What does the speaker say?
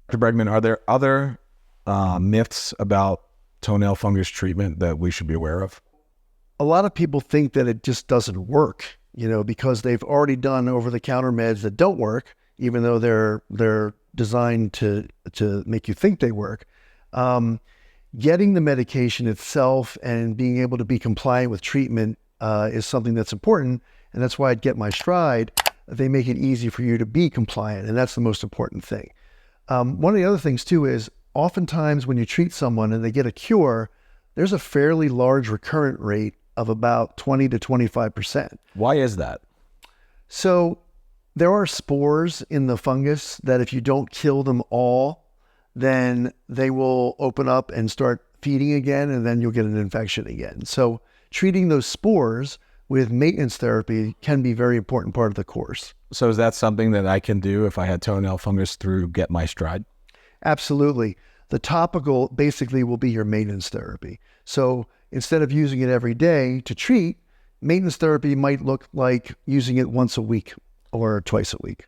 Dr. Bregman, are there other myths about toenail fungus treatment that we should be aware of? A lot of people think that it just doesn't work, because they've already done over-the-counter meds that don't work, even though they're designed to make you think they work. Getting the medication itself and being able to be compliant with treatment is something that's important, and that's why I'd Get My Stride. They make it easy for you to be compliant, and that's the most important thing. One of the other things too is oftentimes when you treat someone and they get a cure, there's a fairly large recurrent rate of about 20 to 25%. Why is that? So there are spores in the fungus that if you don't kill them all, then they will open up and start feeding again, and then you'll get an infection again. So treating those spores with maintenance therapy can be a very important part of the course. So is that something that I can do if I had toenail fungus through Get My Stride? Absolutely. The topical basically will be your maintenance therapy. So instead of using it every day to treat, maintenance therapy might look like using it once a week or twice a week.